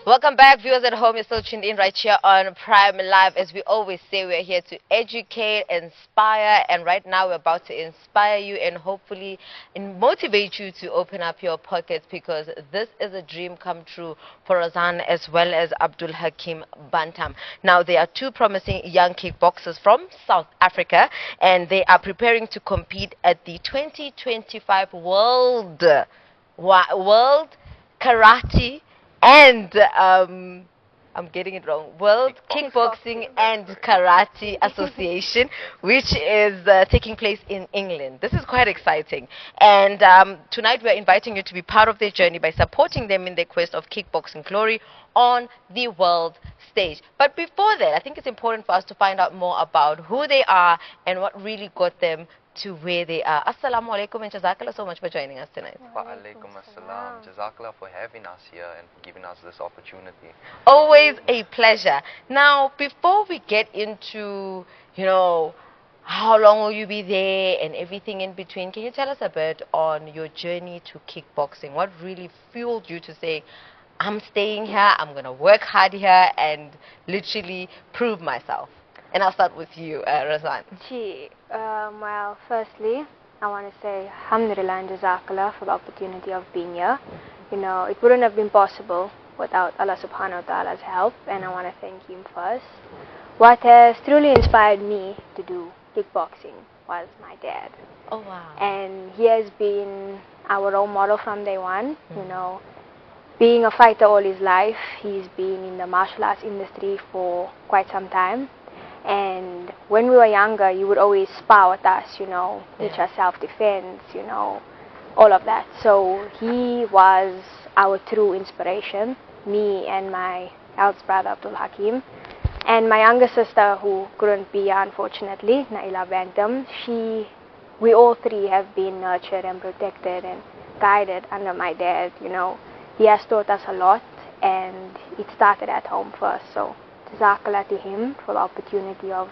Welcome back, viewers at home. You're still tuned in right here on Prime Live. As we always say, we're here to educate, inspire, and right now we're about to inspire you and hopefully motivate you to open up your pockets, because this is a dream come true for Razaan as well as Abdul Hakeem Bantam. Now, they are two promising young kickboxers from South Africa, and they are preparing to compete at the 2025 World Karate and I'm getting it wrong. World Kickboxing and Karate Association, which is taking place in England. This is quite exciting. And tonight we're inviting you to be part of their journey by supporting them in their quest of kickboxing glory on the world stage. But before that, I think it's important for us to find out more about who they are and what really got them to where they are. Assalamu alaikum and jazakallah so much for joining us tonight. Wa alaikum assalam. Jazakallah for having us here and giving us this opportunity. Always a pleasure. Now, before we get into, how long will you be there and everything in between, can you tell us a bit on your journey to kickboxing? What really fueled you to say, I'm staying here, I'm going to work hard here and literally prove myself? And I'll start with you, Razaan. Well, firstly, I want to say alhamdulillah and jazakallah for the opportunity of being here. It wouldn't have been possible without Allah subhanahu wa ta'ala's help, and I want to thank him first. What has truly inspired me to do kickboxing was my dad. Oh, wow. And he has been our role model from day one. Being a fighter all his life, he's been in the martial arts industry for quite some time. And when we were younger, he would always spar with us, teach us self-defense, all of that. So he was our true inspiration, me and my eldest brother, Abdul Hakeem. And my younger sister, who couldn't be here, unfortunately, Aaliyah Bantam, we all three have been nurtured and protected and guided under my dad, He has taught us a lot, and it started at home first, so jazakallah to him for the opportunity of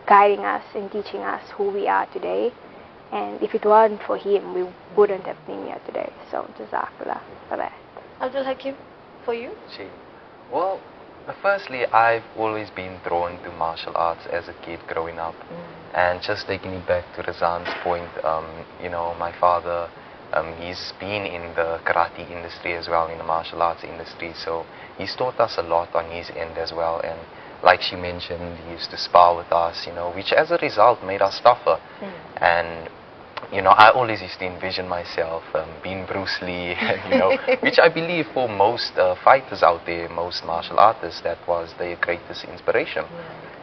guiding us and teaching us who we are today. And if it weren't for him, we wouldn't have been here today. So jazakallah for that. Abdul Hakeem, for you? Well, firstly, I've always been drawn to martial arts as a kid growing up. And just taking it back to Razaan's point, my father, he's been in the karate industry as well, in the martial arts industry, so he's taught us a lot on his end as well. And like she mentioned, he used to spar with us, which as a result made us tougher. And I always used to envision myself being Bruce Lee, which I believe for most fighters out there, most martial artists, that was their greatest inspiration.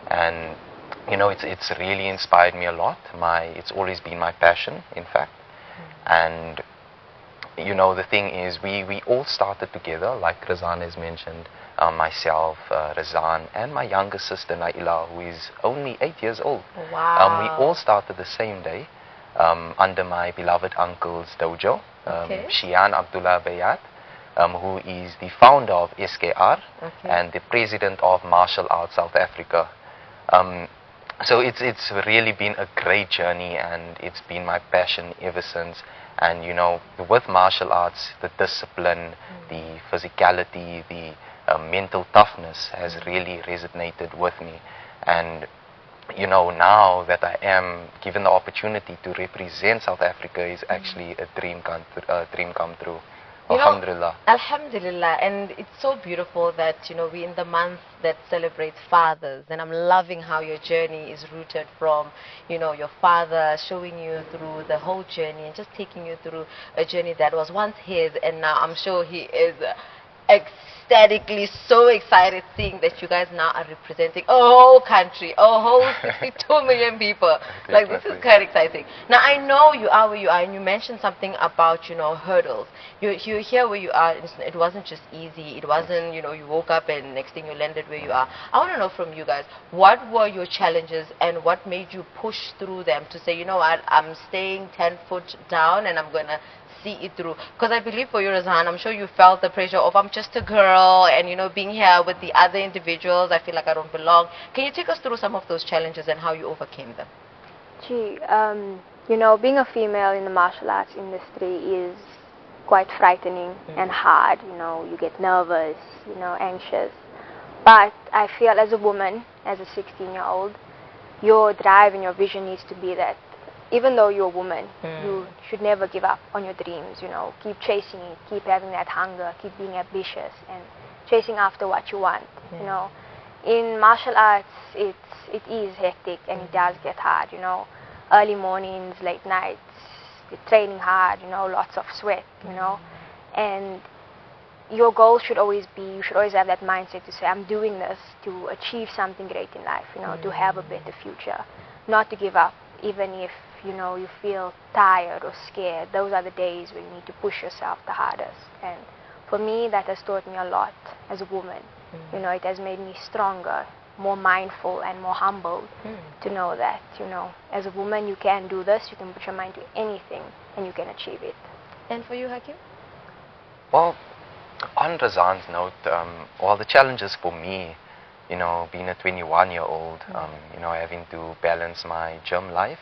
And it's really inspired me a lot. It's always been my passion, in fact. And the thing is, we all started together, like Razaan has mentioned, myself, Razaan, and my younger sister Naila, who is only 8 years old. Wow. We all started the same day under my beloved uncle's dojo, Shian Abdullah Bayat, who is the founder of SKR and the president of Martial Arts South Africa. So it's really been a great journey, and it's been my passion ever since. And with martial arts, the discipline, the physicality, the mental toughness has really resonated with me. And now that I am given the opportunity to represent South Africa is actually a dream come true. Alhamdulillah. Alhamdulillah. And it's so beautiful that, we're in the month that celebrates fathers. And I'm loving how your journey is rooted from, your father showing you through the whole journey and just taking you through a journey that was once his. And now I'm sure he is ecstatically so excited seeing that you guys now are representing a whole country, a whole 62 million people. Like, this is quite exciting. Now, I know you are where you are, and you mentioned something about, hurdles. You're here where you are. It wasn't just easy. It wasn't, you woke up and next thing you landed where you are. I want to know from you guys, what were your challenges and what made you push through them to say, what, I'm staying 10 foot down and I'm going to see it through? Because I believe for you, Razaan, I'm sure you felt the pressure of, I'm just a girl, and being here with the other individuals, I feel like I don't belong. Can you take us through some of those challenges and how you overcame them? Being a female in the martial arts industry is quite frightening and hard. You know, you get nervous, you know, anxious. But I feel as a woman, as a 16-year-old, your drive and your vision needs to be that even though you're a woman, you should never give up on your dreams, you know. Keep chasing it, keep having that hunger, keep being ambitious and chasing after what you want, you know. In martial arts, it is hectic and it does get hard, you know. Early mornings, late nights, you're training hard, you know, lots of sweat, you know. And your goal should always be, you should always have that mindset to say, I'm doing this to achieve something great in life, you know, to have a better future. Not to give up, even if, you know, you feel tired or scared. Those are the days when you need to push yourself the hardest. And for me, that has taught me a lot as a woman. You know, it has made me stronger, more mindful and more humble to know that, you know, as a woman you can do this, you can put your mind to anything and you can achieve it. And for you, Hakeem? Well, on Razaan's note, well, the challenges for me, you know, being a 21-year-old, you know, having to balance my gym life,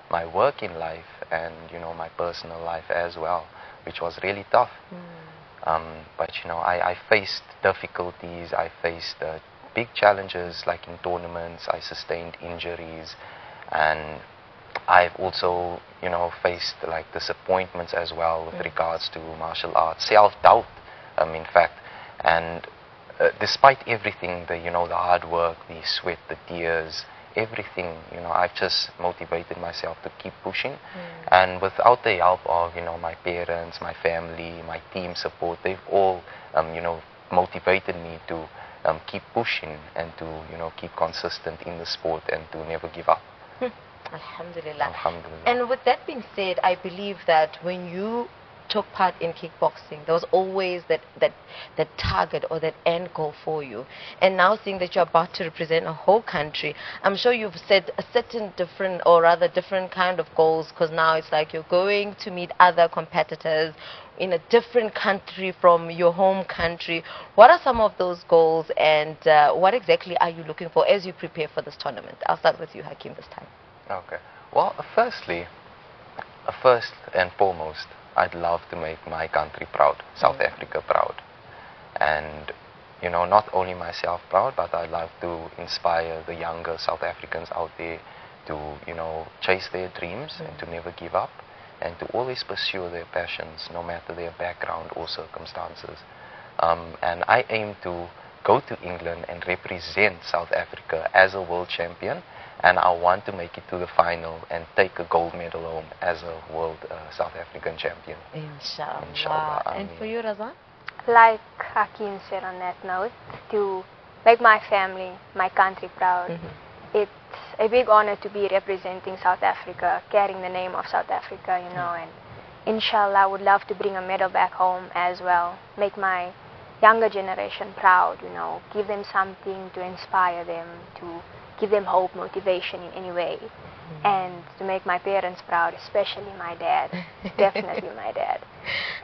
my working life, and, you know, my personal life as well, which was really tough. But, you know, I faced difficulties, I faced big challenges, like in tournaments, I sustained injuries, and I've also, you know, faced like disappointments as well with regards to martial arts, self-doubt, in fact. And despite everything, the, you know, the hard work, the sweat, the tears, everything, you know, I've just motivated myself to keep pushing. And without the help of, you know, my parents, my family, my team support, they've all, you know, motivated me to keep pushing and to, you know, keep consistent in the sport and to never give up. Alhamdulillah. Alhamdulillah. And with that being said, I believe that when you took part in kickboxing, there was always that target or that end goal for you. And now seeing that you're about to represent a whole country, I'm sure you've set a certain different, or rather different kind of goals, because now it's like you're going to meet other competitors in a different country from your home country. What are some of those goals, and what exactly are you looking for as you prepare for this tournament? I'll start with you, Hakeem, this time. Okay. Well, firstly, first and foremost, I'd love to make my country proud, South Africa proud. And, you know, not only myself proud, but I'd love to inspire the younger South Africans out there to, you know, chase their dreams and to never give up and to always pursue their passions, no matter their background or circumstances. And I aim to go to England and represent South Africa as a world champion, and I want to make it to the final and take a gold medal home as a world South African champion. Inshallah. Inshallah. And for you, Razaan? Like Hakeem said on that note, to make my family, my country proud. It's a big honor to be representing South Africa, carrying the name of South Africa, you know, and inshallah I would love to bring a medal back home as well, make my younger generation proud, you know, give them something to inspire them, to give them hope, motivation in any way, and to make my parents proud, especially my dad, definitely my dad.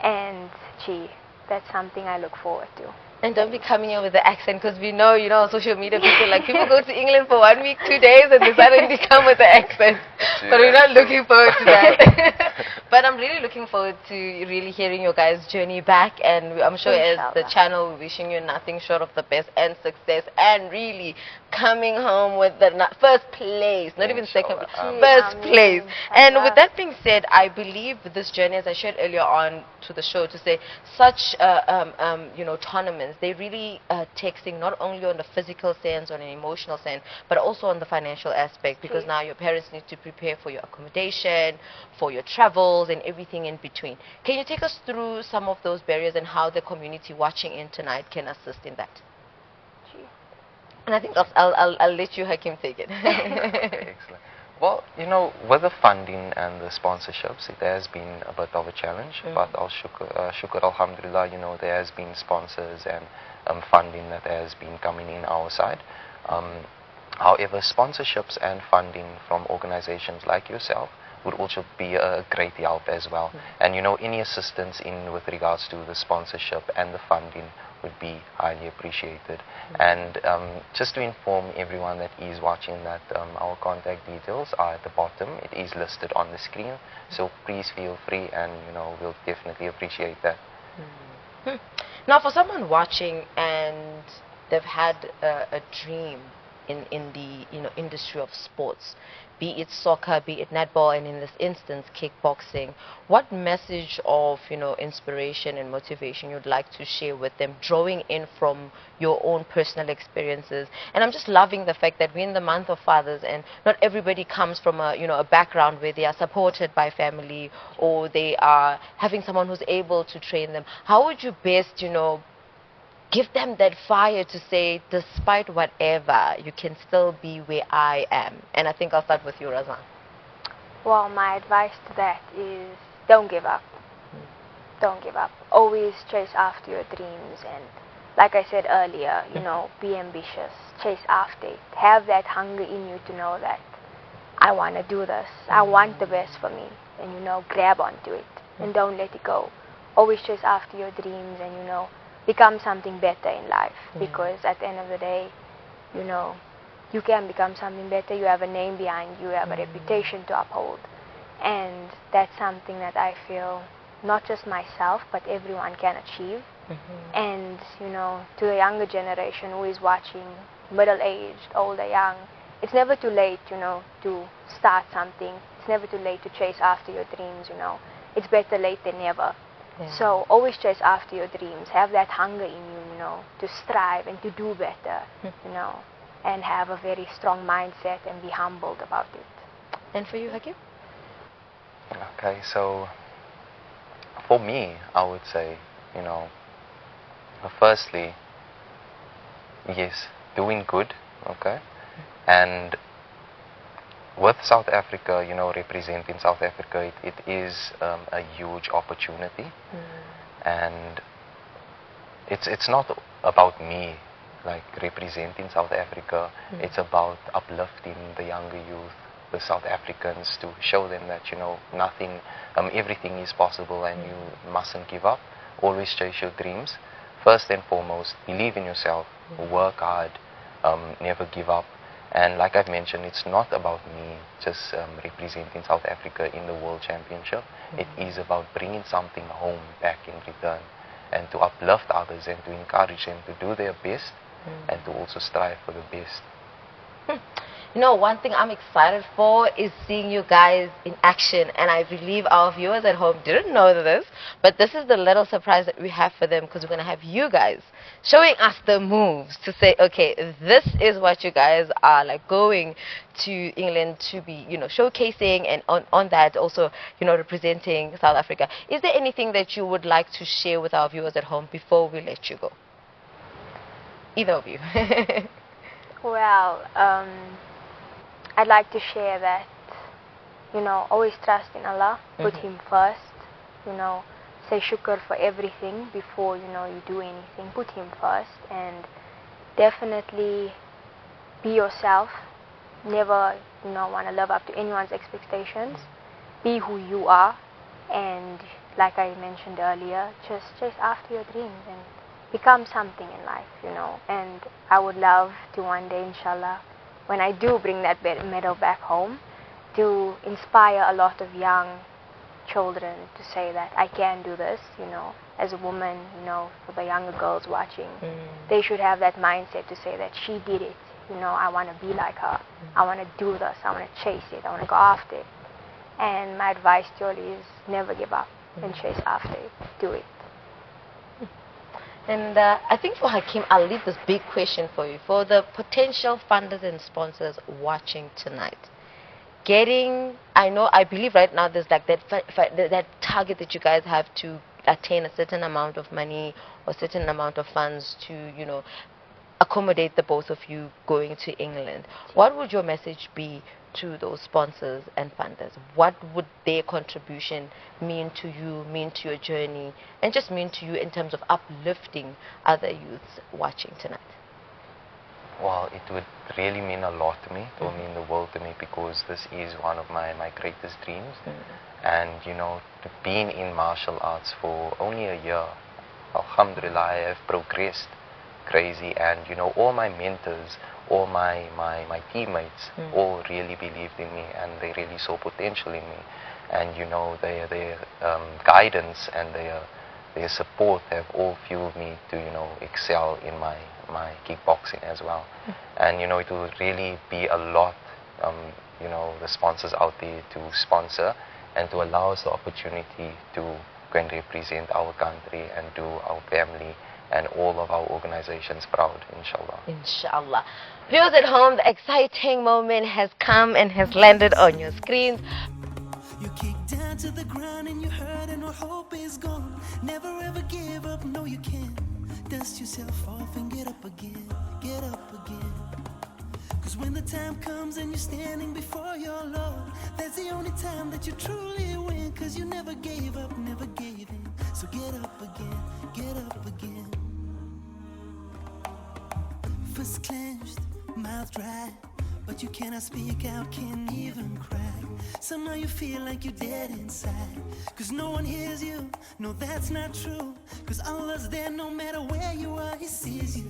And gee, that's something I look forward to. And don't be coming here with the accent, because we know, you know, on social media people like people go to England for 1 week, 2 days, and they suddenly come with the accent. But we're not looking forward to that. But I'm really looking forward to really hearing your guys' journey back, and I'm sure as the channel, we're wishing you nothing short of the best and success, and really coming home with the first place, not even second, but first place. And with that being said, I believe this journey, as I shared earlier on to the show, to say such you know, tournaments, they really taxing not only on the physical sense, on an emotional sense, but also on the financial aspect, because now your parents need to prepare for your accommodation, for your travels, and everything in between. Can you take us through some of those barriers and how the community watching in tonight can assist in that? And I think I'll let you, Hakeem, take it. Okay, excellent. Well, you know, with the funding and the sponsorships, it has been a bit of a challenge, but shukr alhamdulillah, you know, there has been sponsors and funding that has been coming in our side. However, sponsorships and funding from organizations like yourself would also be a great help as well. And, you know, any assistance in with regards to the sponsorship and the funding would be highly appreciated. And just to inform everyone that is watching that our contact details are at the bottom. It is listed on the screen, so please feel free, and we'll definitely appreciate that. Now, for someone watching and they've had a dream in the industry of sports, be it soccer, be it netball, and in this instance kickboxing, what message of inspiration and motivation you'd like to share with them, drawing in from your own personal experiences? And I'm just loving the fact that we're in the month of fathers, and not everybody comes from a background where they are supported by family, or they are having someone who's able to train them. How would you best give them that fire to say, despite whatever, you can still be where I am? And I think I'll start with you, Razaan. Well, my advice to that is don't give up. Don't give up. Always chase after your dreams, and like I said earlier, be ambitious, chase after it. Have that hunger in you to know that I want to do this. I want the best for me, and grab onto it and don't let it go. Always chase after your dreams, and become something better in life, because at the end of the day, you can become something better. You have a name behind you, you have a reputation to uphold, and that's something that I feel not just myself but everyone can achieve. And to the younger generation who is watching, middle-aged, older, young, it's never too late to start something. It's never too late to chase after your dreams. It's better late than never. So always chase after your dreams. Have that hunger in you, to strive and to do better, and have a very strong mindset and be humbled about it. And for you, Hakeem? Okay, so for me, I would say, firstly, yes, doing good, okay, and with South Africa, representing South Africa, it is a huge opportunity, and it's not about me, like representing South Africa. It's about uplifting the younger youth, the South Africans, to show them that everything is possible, and you mustn't give up. Always chase your dreams. First and foremost, believe in yourself, work hard, never give up. And like I've mentioned, it's not about me just representing South Africa in the World Championship. It is about bringing something home back in return, and to uplift others and to encourage them to do their best, and to also strive for the best. One thing I'm excited for is seeing you guys in action, and I believe our viewers at home didn't know this, but this is the little surprise that we have for them, because we're going to have you guys showing us the moves to say, okay, this is what you guys are like going to England to be, showcasing, and on that also, representing South Africa. Is there anything that you would like to share with our viewers at home before we let you go? Either of you. Well, I'd like to share that, always trust in Allah, put Him first, say shukr for everything before, you do anything. Put Him first, and definitely be yourself. Never, want to live up to anyone's expectations. Be who you are, and like I mentioned earlier, just chase after your dreams and become something in life, and I would love to one day, inshallah, when I do bring that medal back home, to inspire a lot of young children to say that I can do this, as a woman, for the younger girls watching, they should have that mindset to say that she did it, I want to be like her, I want to do this, I want to chase it, I want to go after it. And my advice to you is never give up and chase after it, do it. And I think for Hakeem, I'll leave this big question for you. For the potential funders and sponsors watching tonight, I believe right now there's like that target that you guys have to attain a certain amount of money or certain amount of funds to, accommodate the both of you going to England. What would your message be to those sponsors and funders? What would their contribution mean to you, mean to your journey, and just mean to you in terms of uplifting other youths watching tonight? Well, it would really mean a lot to me. It will mean the world to me, because this is one of my greatest dreams. And, being in martial arts for only a year, alhamdulillah, I have progressed crazy, and you know, all my mentors, all my teammates, all really believed in me, and they really saw potential in me, and you know, their guidance and their support have all fueled me to, you know, excel in my kickboxing as well. And you know, it will really be a lot, you know, the sponsors out there to sponsor and to allow us the opportunity to go and represent our country and do our family and all of our organizations proud, inshallah. Inshallah. Viewers at home, the exciting moment has come and has landed on your screens. You kick down to the ground and you hurt and all hope is gone. Never ever give up, no you can't. Dust yourself off and get up again, get up again. Cause when the time comes and you're standing before your Lord, that's the only time that you truly win. Cause you never gave up, never gave in. So get up again, get up again. Fist clenched, mouth dry, but you cannot speak out, can't even cry. Somehow you feel like you're dead inside, cause no one hears you, no that's not true. Cause Allah's there no matter where you are, He sees you.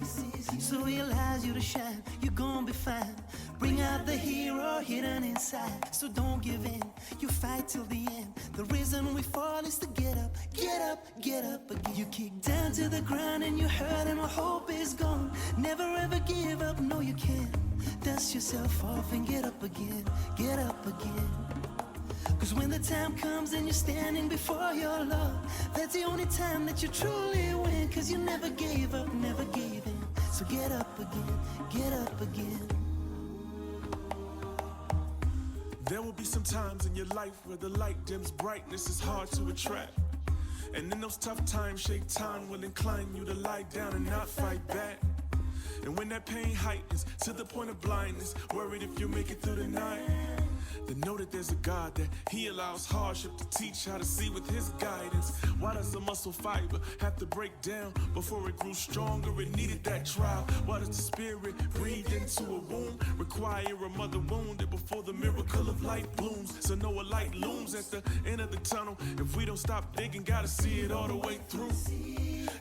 So He allows you to shine, you're gonna be fine. Bring out the hero hidden inside. So don't give in, you fight till the end. The reason we fall is to get up, get up, get up again. You kick down to the ground and you hurt and all hope is gone. Never ever give up, no you can't. Dust yourself off and get up again, get up again. Cause when the time comes and you're standing before your Lord, that's the only time that you truly win. Cause you never gave up, never gave in. So get up again, get up again. There will be some times in your life where the light dims, brightness is hard to attract. And in those tough times, Shaitan will incline you to lie down and not fight back. And when that pain heightens to the point of blindness, worried if you'll make it through the night, then know that there's a God that He allows hardship to teach how to see with His guidance. Why does a muscle fiber have to break down before it grew stronger? It needed that trial. Why does the spirit breathed into a womb require a mother wounded before the miracle of light blooms? So know a light looms at the end of the tunnel. If we don't stop digging, gotta see it all the way through.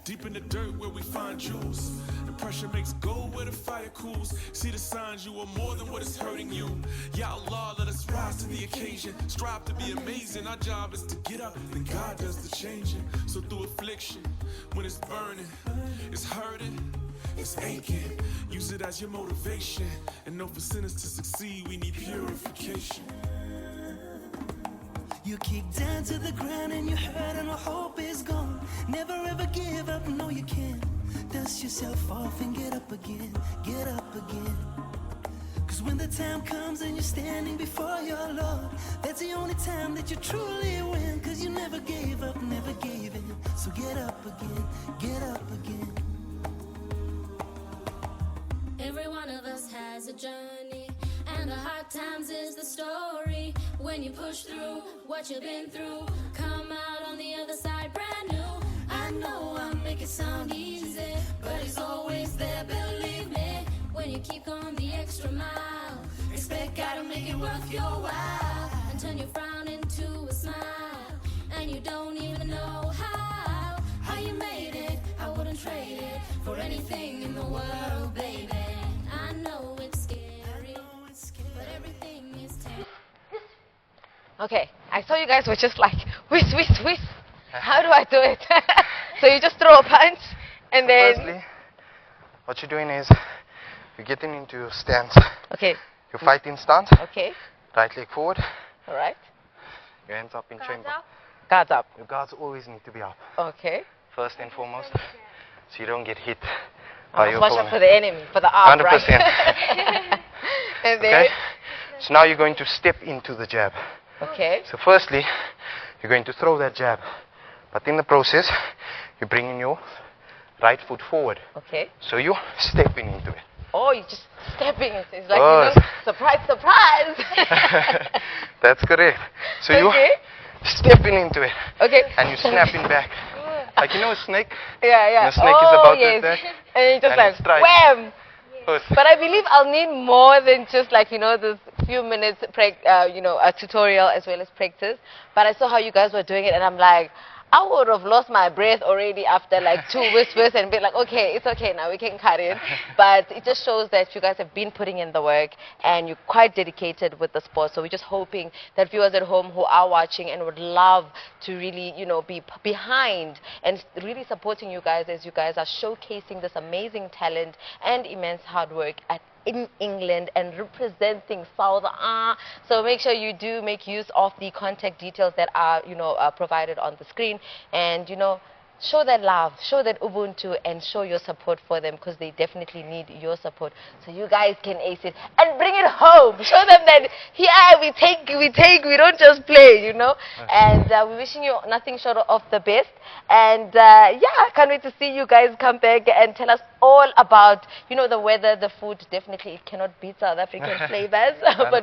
Deep in the dirt where we find jewels, and pressure makes gold where the fire cools. See the signs, you are more than what is hurting you. Ya Allah, let us rise to the occasion. Strive to be amazing, our job is to get up, then God does the changing. So through affliction, when it's burning, it's hurting, it's aching, use it as your motivation. And know for sinners to succeed, we need purification. You kick down to the ground and you hurt and all hope is gone. Never ever give up, no you can't. Dust yourself off and get up again, get up again. Cause when the time comes and you're standing before your Lord, that's the only time that you truly win. Cause you never gave up, never gave in. So get up again, get up again. Every one of us has a journey, and the hard times is the story. When you push through what you've been through, come out on the other side brand new. I know I make it sound easy, but He's always there, believe me. When you keep going the extra mile, expect God to make it worth your while, and turn your frown into a smile. And you don't even know how you made it. I wouldn't trade it for anything in the world, baby. I know it's scary, but everything is temporary. Okay, I saw you guys were just like, whisk, whisk, whisk. How do I do it? So you just throw a punch and then... Firstly, what you're doing is you're getting into your stance. Okay. Your fighting stance. Okay. Right leg forward. All right. Your hands up in chamber. Guards up. Your guards always need to be up. Okay. First and foremost, so you don't get hit by your Watch opponent. out for the enemy, for the arm, 100%. right? And then... Okay? So now you're going to step into the jab. Okay. So firstly, you're going to throw that jab. But in the process, you're bringing your right foot forward. Okay. So you're stepping into it. Oh, you're just stepping into it. It's like, Oh, surprise, surprise. That's correct. So Okay. you're stepping into it. Okay. And you're snapping back. Like, you know a snake? Yeah, yeah. The snake is about to yes. attack. And you just and like, it strikes. wham. First. But I believe I'll need more than just like, this few minutes, a tutorial as well as practice. But I saw how you guys were doing it and I'm like, I would have lost my breath already after like 2 whispers and be like, okay, it's okay now, we can cut it. But it just shows that you guys have been putting in the work and you're quite dedicated with the sport. So we're just hoping that viewers at home who are watching and would love to really, you know, be behind and really supporting you guys as you guys are showcasing this amazing talent and immense hard work in England and representing South. So make sure you do make use of the contact details that are, you know, provided on the screen, and, you know, show that love, show that Ubuntu, and show your support for them, because they definitely need your support so you guys can ace it and bring it home. Show them that here we don't just play, you know. And we're wishing you nothing short of the best. And yeah, I can't wait to see you guys come back and tell us all about, you know, the weather, the food. Definitely it cannot beat South African flavors. But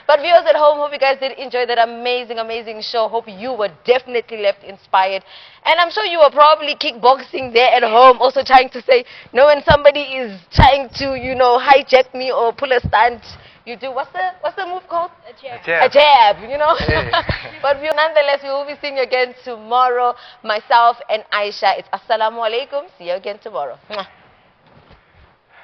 but viewers at home, hope you guys did enjoy that amazing show. Hope you were definitely left inspired. And I'm sure you were probably kickboxing there at home, also trying to say, no, when somebody is trying to, you know, hijack me or pull a stunt, you do, what's the move called? A jab, you know. But nonetheless, we will be seeing you again tomorrow. Myself and Aisha, it's Assalamu Alaikum. See you again tomorrow. Mwah.